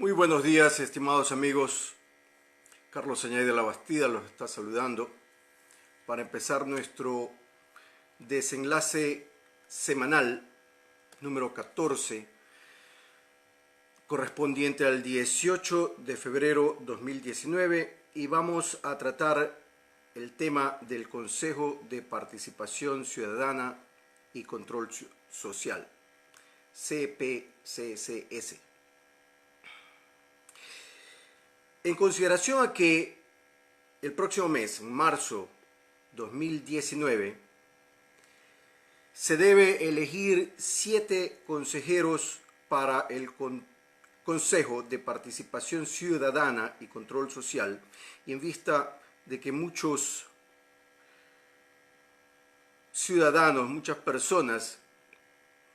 Muy buenos días, estimados amigos. Carlos Sañay de la Bastida los está saludando para empezar nuestro desenlace semanal número 14, correspondiente al 18 de febrero 2019, y vamos a tratar el tema del Consejo de Participación Ciudadana y Control Social, CPCCS. En consideración a que el próximo mes, marzo 2019, se debe elegir 7 consejeros para el Consejo de Participación Ciudadana y Control Social, y en vista de que muchos ciudadanos, muchas personas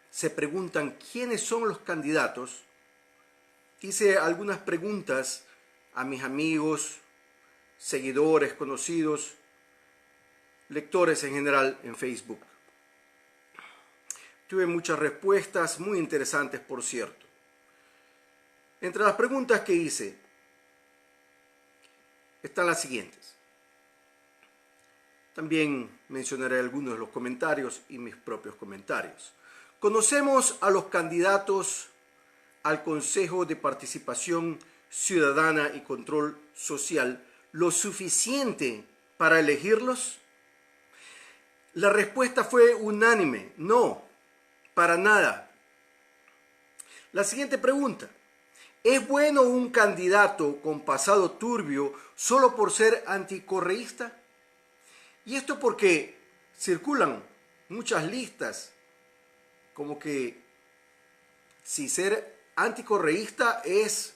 se preguntan quiénes son los candidatos, hice algunas preguntas a mis amigos, seguidores, conocidos, lectores en general en Facebook. Tuve muchas respuestas muy interesantes, por cierto. Entre las preguntas que hice están las siguientes. También mencionaré algunos de los comentarios y mis propios comentarios. ¿Conocemos a los candidatos al Consejo de Participación Ciudadana y Control Social lo suficiente para elegirlos? La respuesta fue unánime: no, para nada. La siguiente pregunta: ¿es bueno un candidato con pasado turbio solo por ser anticorreísta? Y esto porque circulan muchas listas como que si ser anticorreísta es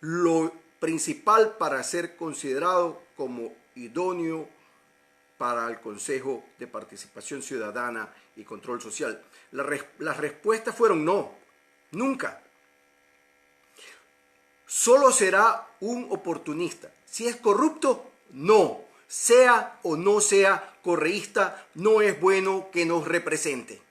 lo principal para ser considerado como idóneo para el Consejo de Participación Ciudadana y Control Social. Las respuestas fueron no, nunca. Solo será un oportunista. Si es corrupto, no. Sea o no sea correísta, no es bueno que nos represente.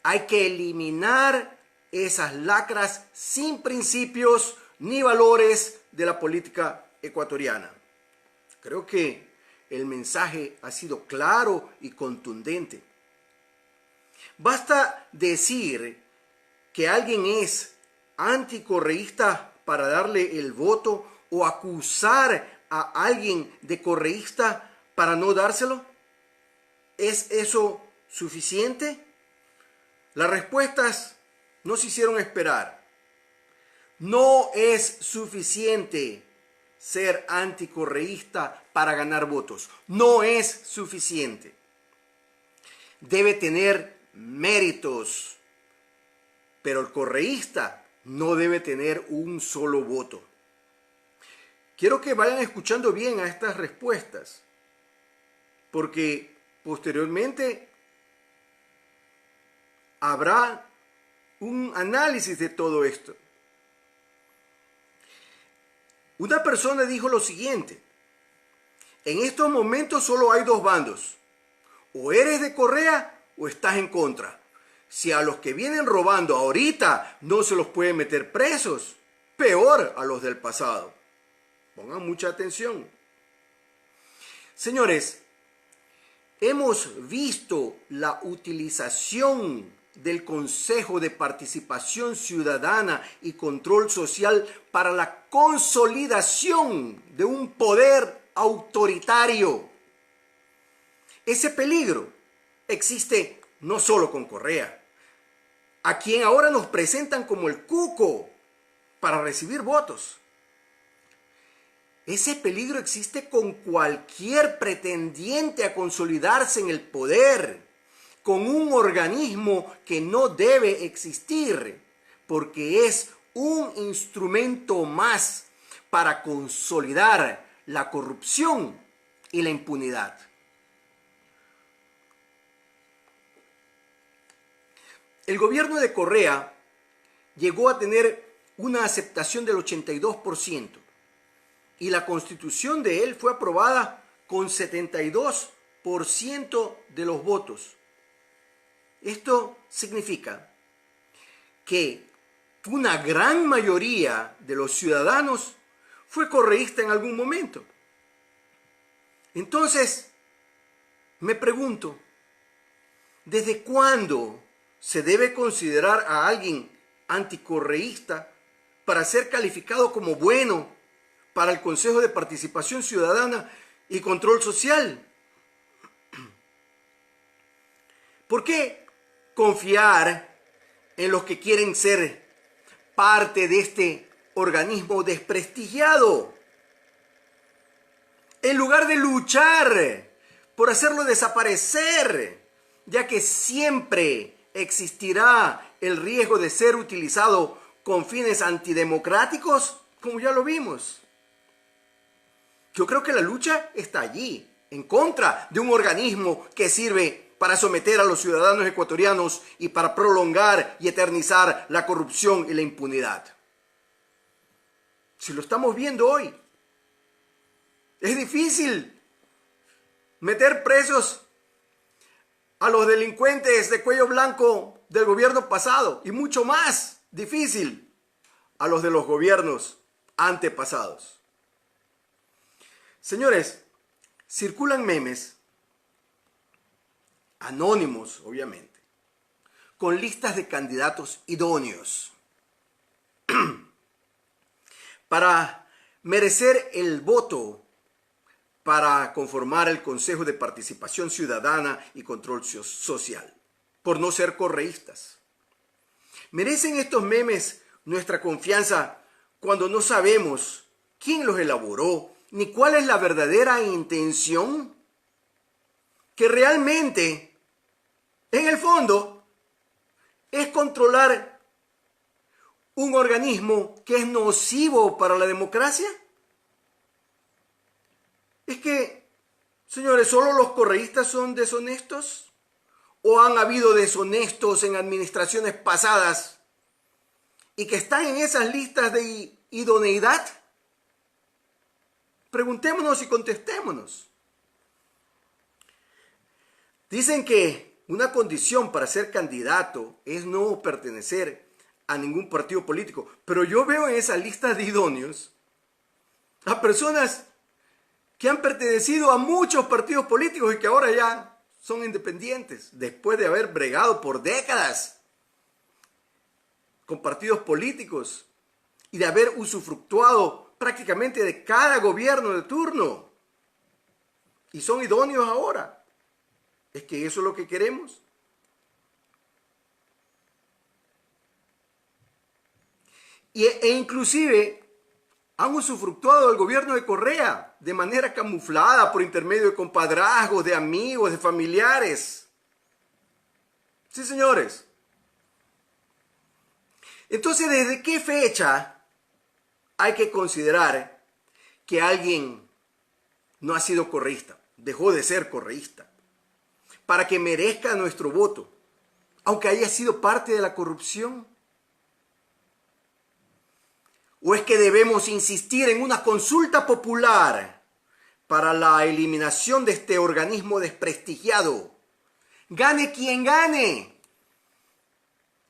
Hay que eliminar esas lacras sin principios ni valores de la política ecuatoriana. Creo que el mensaje ha sido claro y contundente. Basta decir que alguien es anticorreísta para darle el voto o acusar a alguien de correísta para no dárselo. ¿Es eso suficiente? Las respuestas no se hicieron esperar. No es suficiente ser anticorreísta para ganar votos. No es suficiente. Debe tener méritos, pero el correísta no debe tener un solo voto. Quiero que vayan escuchando bien a estas respuestas, porque posteriormente habrá un análisis de todo esto. Una persona dijo lo siguiente: en estos momentos solo hay dos bandos. O eres de Correa o estás en contra. Si a los que vienen robando ahorita no se los puede meter presos, peor a los del pasado. Pongan mucha atención. Señores, hemos visto la utilización del Consejo de Participación Ciudadana y Control Social para la consolidación de un poder autoritario. Ese peligro existe no solo con Correa, a quien ahora nos presentan como el cuco para recibir votos. Ese peligro existe con cualquier pretendiente a consolidarse en el poder, con un organismo que no debe existir, porque es un instrumento más para consolidar la corrupción y la impunidad. El gobierno de Correa llegó a tener una aceptación del 82%. Y la constitución de él fue aprobada con 72% de los votos. Esto significa que una gran mayoría de los ciudadanos fue correísta en algún momento. Entonces, me pregunto, ¿desde cuándo se debe considerar a alguien anticorreísta para ser calificado como bueno para el Consejo de Participación Ciudadana y Control Social? ¿Por qué confiar en los que quieren ser parte de este organismo desprestigiado, en lugar de luchar por hacerlo desaparecer, ya que siempre existirá el riesgo de ser utilizado con fines antidemocráticos, como ya lo vimos? Yo creo que la lucha está allí, en contra de un organismo que sirve para someter a los ciudadanos ecuatorianos y para prolongar y eternizar la corrupción y la impunidad. Si lo estamos viendo hoy, es difícil meter presos a los delincuentes de cuello blanco del gobierno pasado y mucho más difícil a los de los gobiernos antepasados. Señores, circulan memes, anónimos obviamente, con listas de candidatos idóneos para merecer el voto para conformar el Consejo de Participación Ciudadana y Control Social, por no ser correístas. ¿Merecen estos memes nuestra confianza cuando no sabemos quién los elaboró ni cuál es la verdadera intención? Que realmente, en el fondo, es controlar un organismo que es nocivo para la democracia. Es que, señores, ¿solo los correístas son deshonestos? ¿O han habido deshonestos en administraciones pasadas y que están en esas listas de idoneidad? Preguntémonos y contestémonos. Dicen que una condición para ser candidato es no pertenecer a ningún partido político, pero yo veo en esa lista de idóneos a personas que han pertenecido a muchos partidos políticos y que ahora ya son independientes, después de haber bregado por décadas con partidos políticos y de haber usufructuado prácticamente de cada gobierno de turno. Y son idóneos ahora. ¿Es que eso es lo que queremos? E inclusive han usufructuado del gobierno de Correa de manera camuflada por intermedio de compadrazgos, de amigos, de familiares. Sí, señores. Entonces, ¿desde qué fecha hay que considerar que alguien no ha sido correísta, dejó de ser correísta, para que merezca nuestro voto, aunque haya sido parte de la corrupción? ¿O es que debemos insistir en una consulta popular para la eliminación de este organismo desprestigiado? Gane quien gane.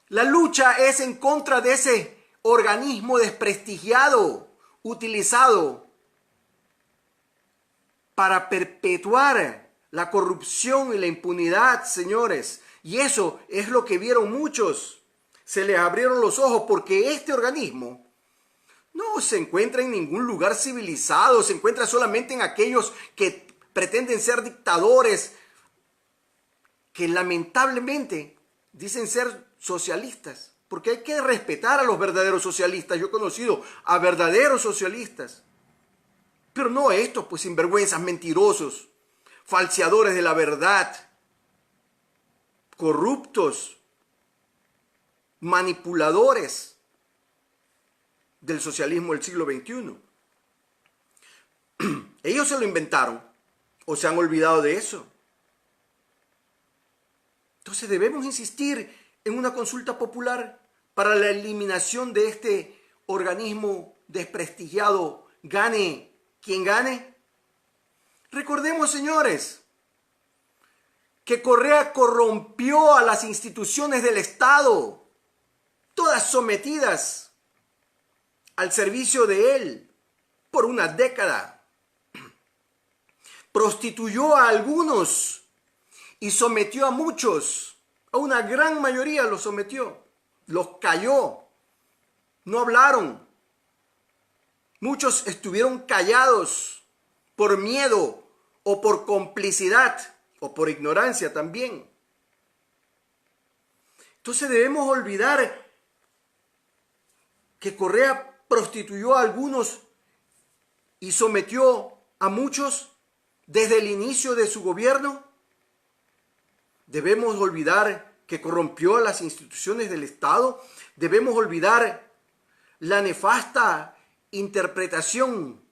La lucha es en contra de ese organismo desprestigiado, utilizado para perpetuar la corrupción y la impunidad, señores. Y eso es lo que vieron muchos. Se les abrieron los ojos porque este organismo no se encuentra en ningún lugar civilizado, se encuentra solamente en aquellos que pretenden ser dictadores, que lamentablemente dicen ser socialistas, porque hay que respetar a los verdaderos socialistas. Yo he conocido a verdaderos socialistas, pero no estos, pues sinvergüenzas, mentirosos, falseadores de la verdad, corruptos, manipuladores del socialismo del siglo XXI. Ellos se lo inventaron o se han olvidado de eso. Entonces debemos insistir en una consulta popular para la eliminación de este organismo desprestigiado, gane quien gane. Recordemos, señores, que Correa corrompió a las instituciones del Estado. todas sometidas al servicio de él por una década. Prostituyó a algunos y sometió a muchos. A una gran mayoría los sometió. Los calló. No hablaron. Muchos estuvieron callados por miedo o por complicidad o por ignorancia también. Entonces debemos olvidar que Correa prostituyó a algunos y sometió a muchos desde el inicio de su gobierno. Debemos olvidar que corrompió a las instituciones del Estado. Debemos olvidar la nefasta interpretación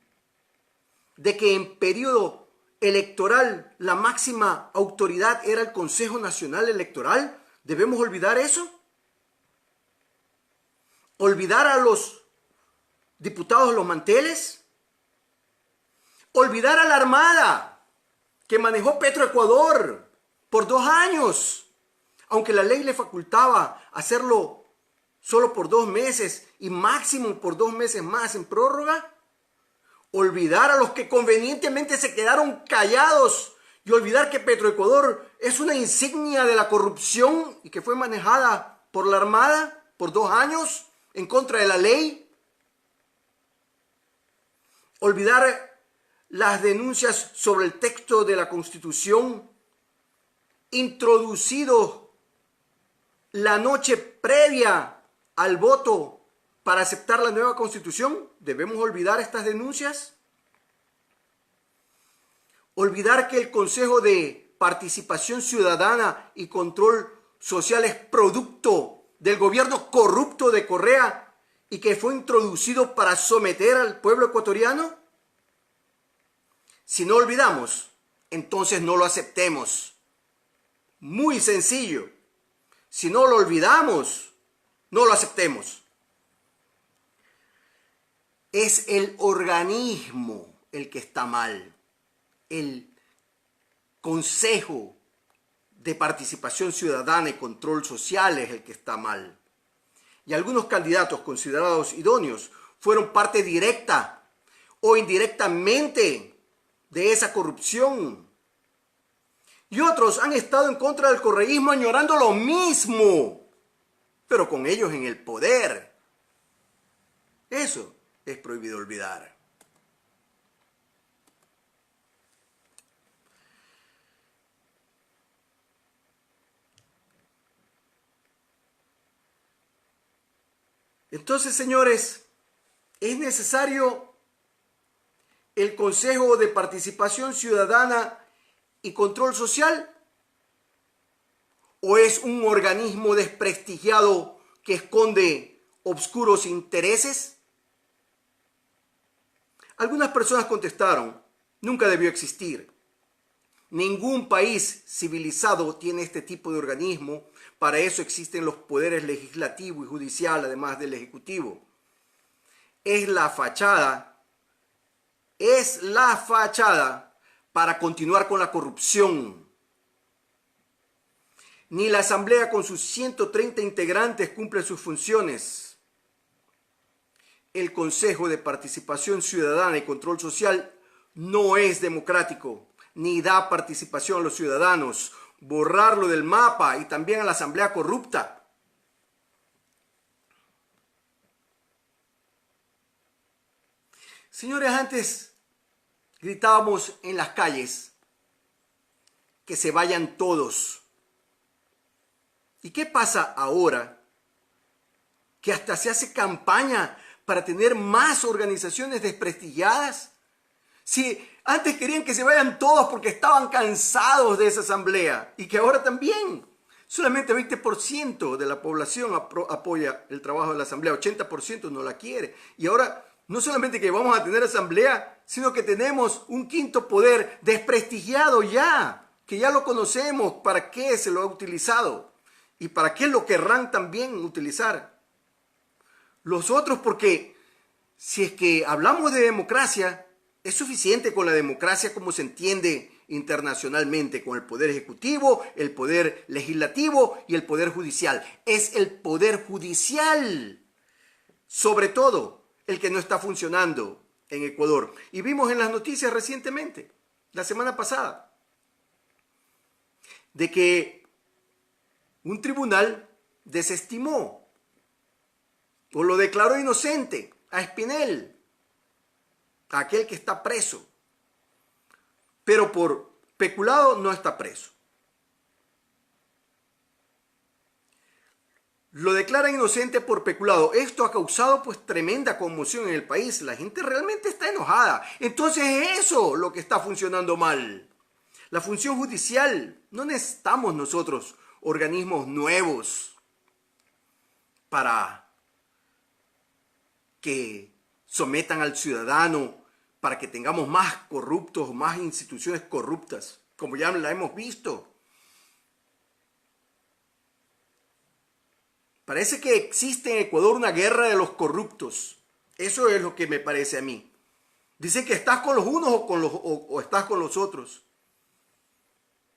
de que en periodo electoral la máxima autoridad era el Consejo Nacional Electoral. ¿Debemos olvidar eso? ¿Olvidar a los diputados los manteles? ¿Olvidar a la Armada que manejó Petroecuador por 2 años? Aunque la ley le facultaba hacerlo solo por 2 meses y máximo por 2 meses más en prórroga. Olvidar a los que convenientemente se quedaron callados y olvidar que Petroecuador es una insignia de la corrupción y que fue manejada por la Armada por 2 años en contra de la ley. Olvidar las denuncias sobre el texto de la Constitución introducido la noche previa al voto para aceptar la nueva Constitución. ¿Debemos olvidar estas denuncias? Olvidar que el Consejo de Participación Ciudadana y Control Social es producto del gobierno corrupto de Correa y que fue introducido para someter al pueblo ecuatoriano. Si no olvidamos, entonces no lo aceptemos. Muy sencillo. Si no lo olvidamos, no lo aceptemos. Es el organismo el que está mal. El Consejo de Participación Ciudadana y Control Social es el que está mal. Y algunos candidatos considerados idóneos fueron parte directa o indirectamente de esa corrupción. Y otros han estado en contra del correísmo añorando lo mismo, pero con ellos en el poder. Eso es prohibido olvidar. Entonces, señores, es necesario el Consejo de Participación Ciudadana y Control Social, ¿o es un organismo desprestigiado que esconde obscuros intereses? Algunas personas contestaron, nunca debió existir. Ningún país civilizado tiene este tipo de organismo. Para eso existen los poderes legislativo y judicial, además del ejecutivo. Es la fachada para continuar con la corrupción. Ni la Asamblea con sus 130 integrantes cumple sus funciones. El Consejo de Participación Ciudadana y Control Social no es democrático, ni da participación a los ciudadanos. Borrarlo del mapa y también a la Asamblea corrupta. Señores, antes gritábamos en las calles que se vayan todos. ¿Y qué pasa ahora? Que hasta se hace campaña para tener más organizaciones desprestigiadas. Si antes querían que se vayan todos porque estaban cansados de esa asamblea y que ahora también solamente 20% de la población apoya el trabajo de la asamblea, 80% no la quiere. Y ahora no solamente que vamos a tener asamblea, sino que tenemos un quinto poder desprestigiado ya, que ya lo conocemos, para qué se lo ha utilizado y para qué lo querrán también utilizar. Los otros, porque si es que hablamos de democracia, es suficiente con la democracia como se entiende internacionalmente con el Poder Ejecutivo, el Poder Legislativo y el Poder Judicial. Es el Poder Judicial, sobre todo, el que no está funcionando en Ecuador. Y vimos en las noticias recientemente, la semana pasada, de que un tribunal desestimó o lo declaró inocente a Espinel, a aquel que está preso, pero por peculado no está preso. Lo declaran inocente por peculado. Esto ha causado pues tremenda conmoción en el país. La gente realmente está enojada. Entonces es eso lo que está funcionando mal. La función judicial, no necesitamos nosotros organismos nuevos para que sometan al ciudadano, para que tengamos más corruptos, más instituciones corruptas, como ya la hemos visto. Parece que existe en Ecuador una guerra de los corruptos. Eso es lo que me parece a mí. Dicen que estás con los unos o estás con los otros.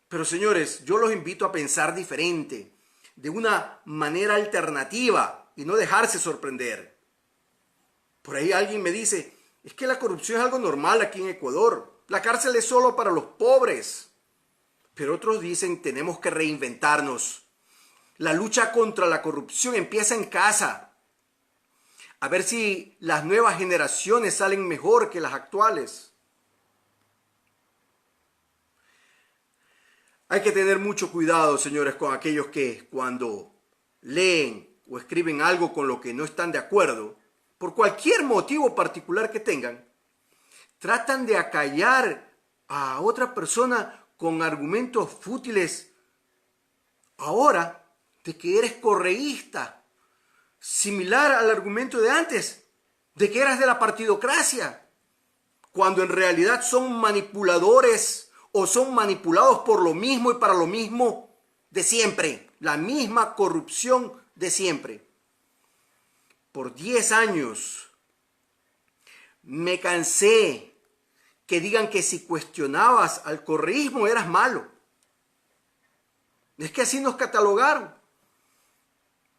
Pero señores, yo los invito a pensar diferente, de una manera alternativa y no dejarse sorprender. Por ahí alguien me dice, es que la corrupción es algo normal aquí en Ecuador. La cárcel es solo para los pobres. Pero otros dicen, tenemos que reinventarnos. La lucha contra la corrupción empieza en casa. A ver si las nuevas generaciones salen mejor que las actuales. Hay que tener mucho cuidado, señores, con aquellos que cuando leen o escriben algo con lo que no están de acuerdo, por cualquier motivo particular que tengan, tratan de acallar a otra persona con argumentos fútiles. Ahora, de que eres correísta, similar al argumento de antes, de que eras de la partidocracia, cuando en realidad son manipuladores o son manipulados por lo mismo y para lo mismo de siempre, la misma corrupción de siempre. Por 10 años me cansé que digan que si cuestionabas al correísmo eras malo. Es que así nos catalogaron.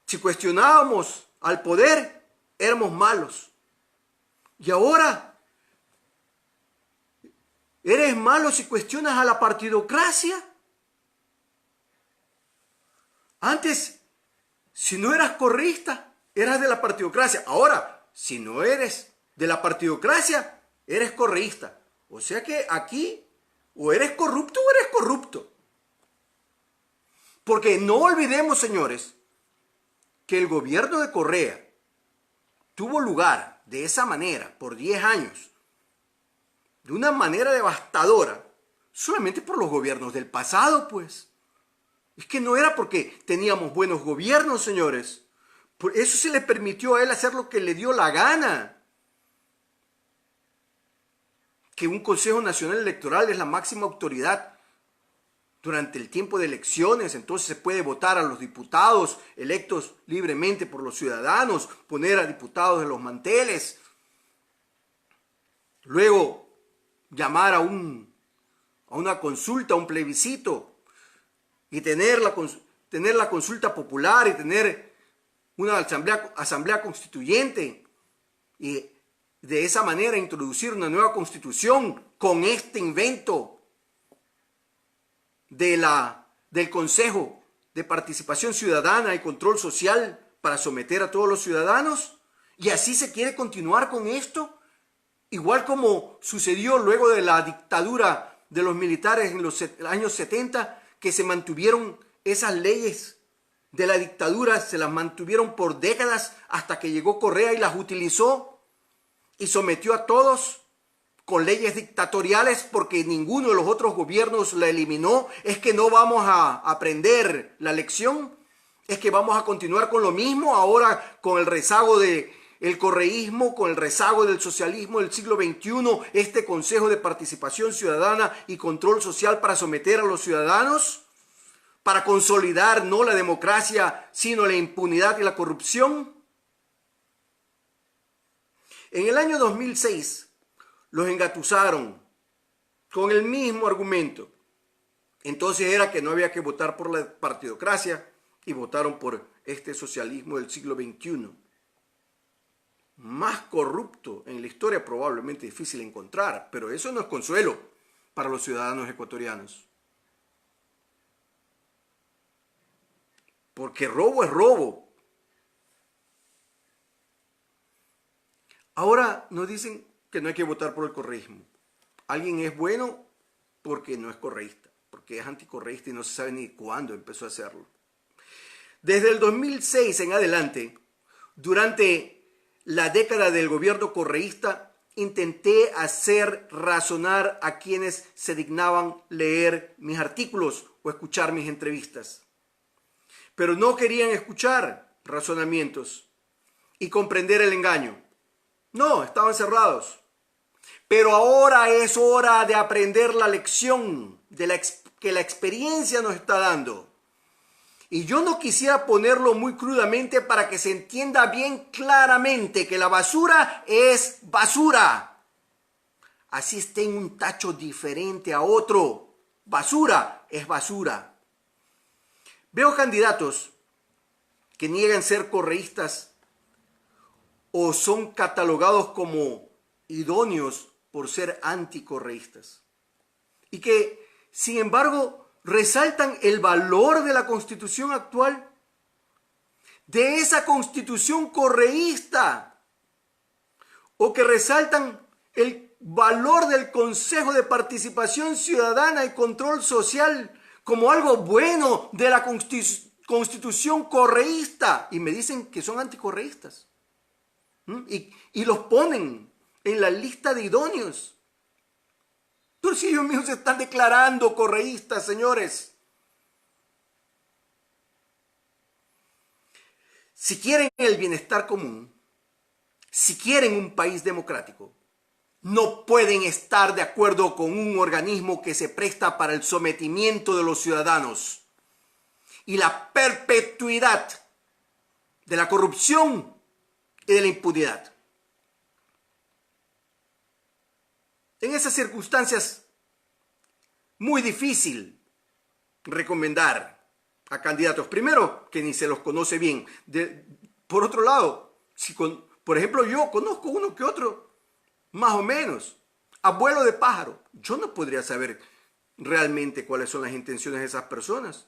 Si cuestionábamos al poder, éramos malos. Y ahora, ¿eres malo si cuestionas a la partidocracia? Antes, si no eras correísta, eras de la partidocracia. Ahora, si no eres de la partidocracia, eres correísta. O sea que aquí, o eres corrupto o eres corrupto. Porque no olvidemos, señores, que el gobierno de Correa tuvo lugar de esa manera por 10 años, de una manera devastadora, solamente por los gobiernos del pasado, pues. Es que no era porque teníamos buenos gobiernos, señores. Por eso se le permitió a él hacer lo que le dio la gana. Que un Consejo Nacional Electoral es la máxima autoridad durante el tiempo de elecciones, entonces se puede votar a los diputados electos libremente por los ciudadanos, poner a diputados en los manteles, luego llamar a una consulta, a un plebiscito, y tener la consulta popular y tener una asamblea constituyente, y de esa manera introducir una nueva constitución con este invento del Consejo de Participación Ciudadana y Control Social para someter a todos los ciudadanos. Y así se quiere continuar con esto, igual como sucedió luego de la dictadura de los militares en los años 70, que se mantuvieron esas leyes de la dictadura, se las mantuvieron por décadas hasta que llegó Correa y las utilizó y sometió a todos con leyes dictatoriales porque ninguno de los otros gobiernos la eliminó. Es que no vamos a aprender la lección, es que vamos a continuar con lo mismo ahora con el rezago del correísmo, con el rezago del socialismo del siglo XXI, este Consejo de Participación Ciudadana y Control Social para someter a los ciudadanos, para consolidar no la democracia, sino la impunidad y la corrupción. En el año 2006 los engatusaron con el mismo argumento. Entonces era que no había que votar por la partidocracia y votaron por este socialismo del siglo XXI. Más corrupto en la historia, probablemente difícil encontrar, pero eso no es consuelo para los ciudadanos ecuatorianos. Porque robo es robo. Ahora nos dicen que no hay que votar por el correísmo. Alguien es bueno porque no es correísta, porque es anticorreísta y no se sabe ni cuándo empezó a hacerlo. Desde el 2006 en adelante, durante la década del gobierno correísta, intenté hacer razonar a quienes se dignaban leer mis artículos o escuchar mis entrevistas. Pero no querían escuchar razonamientos y comprender el engaño. No, estaban cerrados. Pero ahora es hora de aprender la lección que la experiencia nos está dando. Y yo no quisiera ponerlo muy crudamente para que se entienda bien claramente que la basura es basura. Así esté en un tacho diferente a otro. Basura es basura. Veo candidatos que niegan ser correístas o son catalogados como idóneos por ser anticorreístas. Y que, sin embargo, resaltan el valor de la Constitución actual, de esa Constitución correísta, o que resaltan el valor del Consejo de Participación Ciudadana y Control Social como algo bueno de la Constitución correísta, y me dicen que son anticorreístas. Y los ponen en la lista de idóneos. Pero si ellos mismos se están declarando correístas, señores. Si quieren el bienestar común, si quieren un país democrático, no pueden estar de acuerdo con un organismo que se presta para el sometimiento de los ciudadanos y la perpetuidad de la corrupción y de la impunidad. En esas circunstancias, muy difícil recomendar a candidatos. Primero, que ni se los conoce bien. Por otro lado, por ejemplo, yo conozco uno que otro, más o menos, abuelo de pájaro. Yo no podría saber realmente cuáles son las intenciones de esas personas.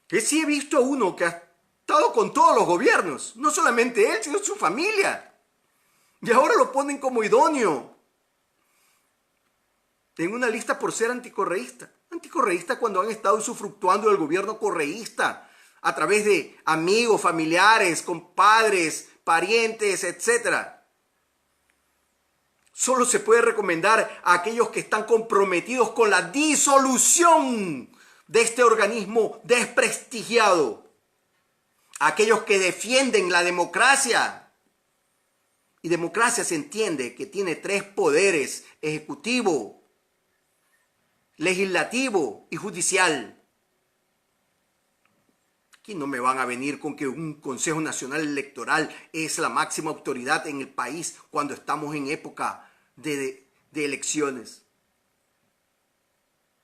Que sí he visto a uno que ha estado con todos los gobiernos, no solamente él, sino su familia. Y ahora lo ponen como idóneo en una lista por ser anticorreísta. Anticorreísta cuando han estado usufructuando del gobierno correísta a través de amigos, familiares, compadres, parientes, etc. Solo se puede recomendar a aquellos que están comprometidos con la disolución de este organismo desprestigiado. A aquellos que defienden la democracia. Y democracia se entiende que tiene 3 poderes: ejecutivo, legislativo y judicial. Aquí no me van a venir con que un Consejo Nacional Electoral es la máxima autoridad en el país cuando estamos en época de elecciones.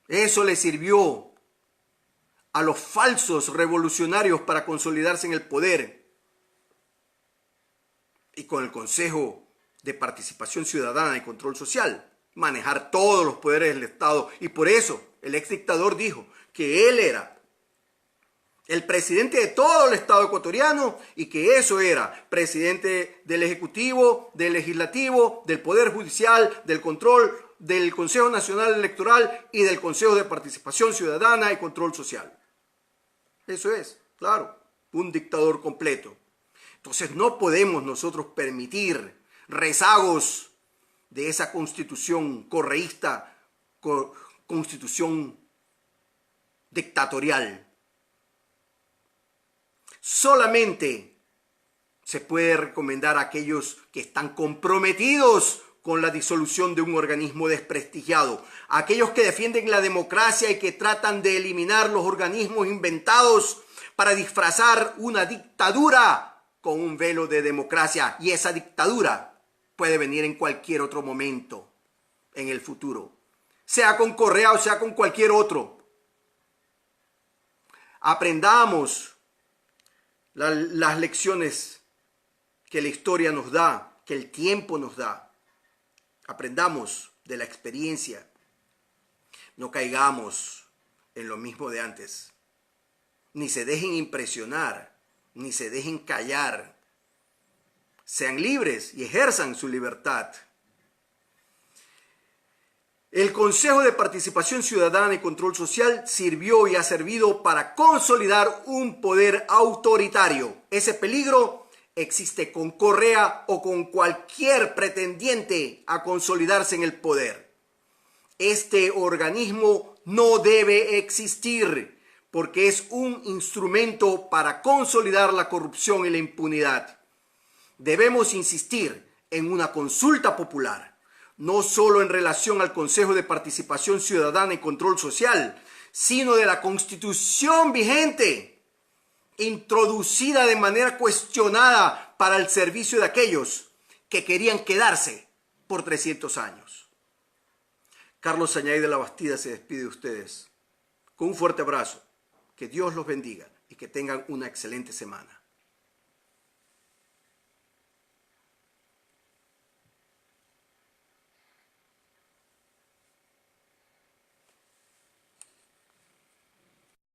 Eso le sirvió a los falsos revolucionarios para consolidarse en el poder. Y con el Consejo de Participación Ciudadana y Control Social, manejar todos los poderes del Estado. Y por eso el ex dictador dijo que él era el presidente de todo el Estado ecuatoriano y que eso era presidente del Ejecutivo, del Legislativo, del Poder Judicial, del Control, del Consejo Nacional Electoral y del Consejo de Participación Ciudadana y Control Social. Eso es, claro, un dictador completo. Entonces no podemos nosotros permitir rezagos de esa constitución correísta, constitución dictatorial. Solamente se puede recomendar a aquellos que están comprometidos con la disolución de un organismo desprestigiado, a aquellos que defienden la democracia y que tratan de eliminar los organismos inventados para disfrazar una dictadura con un velo de democracia, y esa dictadura puede venir en cualquier otro momento en el futuro. sea con Correa o sea con cualquier otro. Aprendamos las lecciones que la historia nos da, que el tiempo nos da. Aprendamos de la experiencia. No caigamos en lo mismo de antes. Ni se dejen impresionar, ni se dejen callar. Sean libres y ejerzan su libertad. El Consejo de Participación Ciudadana y Control Social sirvió y ha servido para consolidar un poder autoritario. Ese peligro existe con Correa o con cualquier pretendiente a consolidarse en el poder. Este organismo no debe existir porque es un instrumento para consolidar la corrupción y la impunidad. Debemos insistir en una consulta popular, no solo en relación al Consejo de Participación Ciudadana y Control Social, sino de la Constitución vigente, introducida de manera cuestionada para el servicio de aquellos que querían quedarse por 300 años. Carlos Sañay de la Bastida se despide de ustedes con un fuerte abrazo. Que Dios los bendiga y que tengan una excelente semana.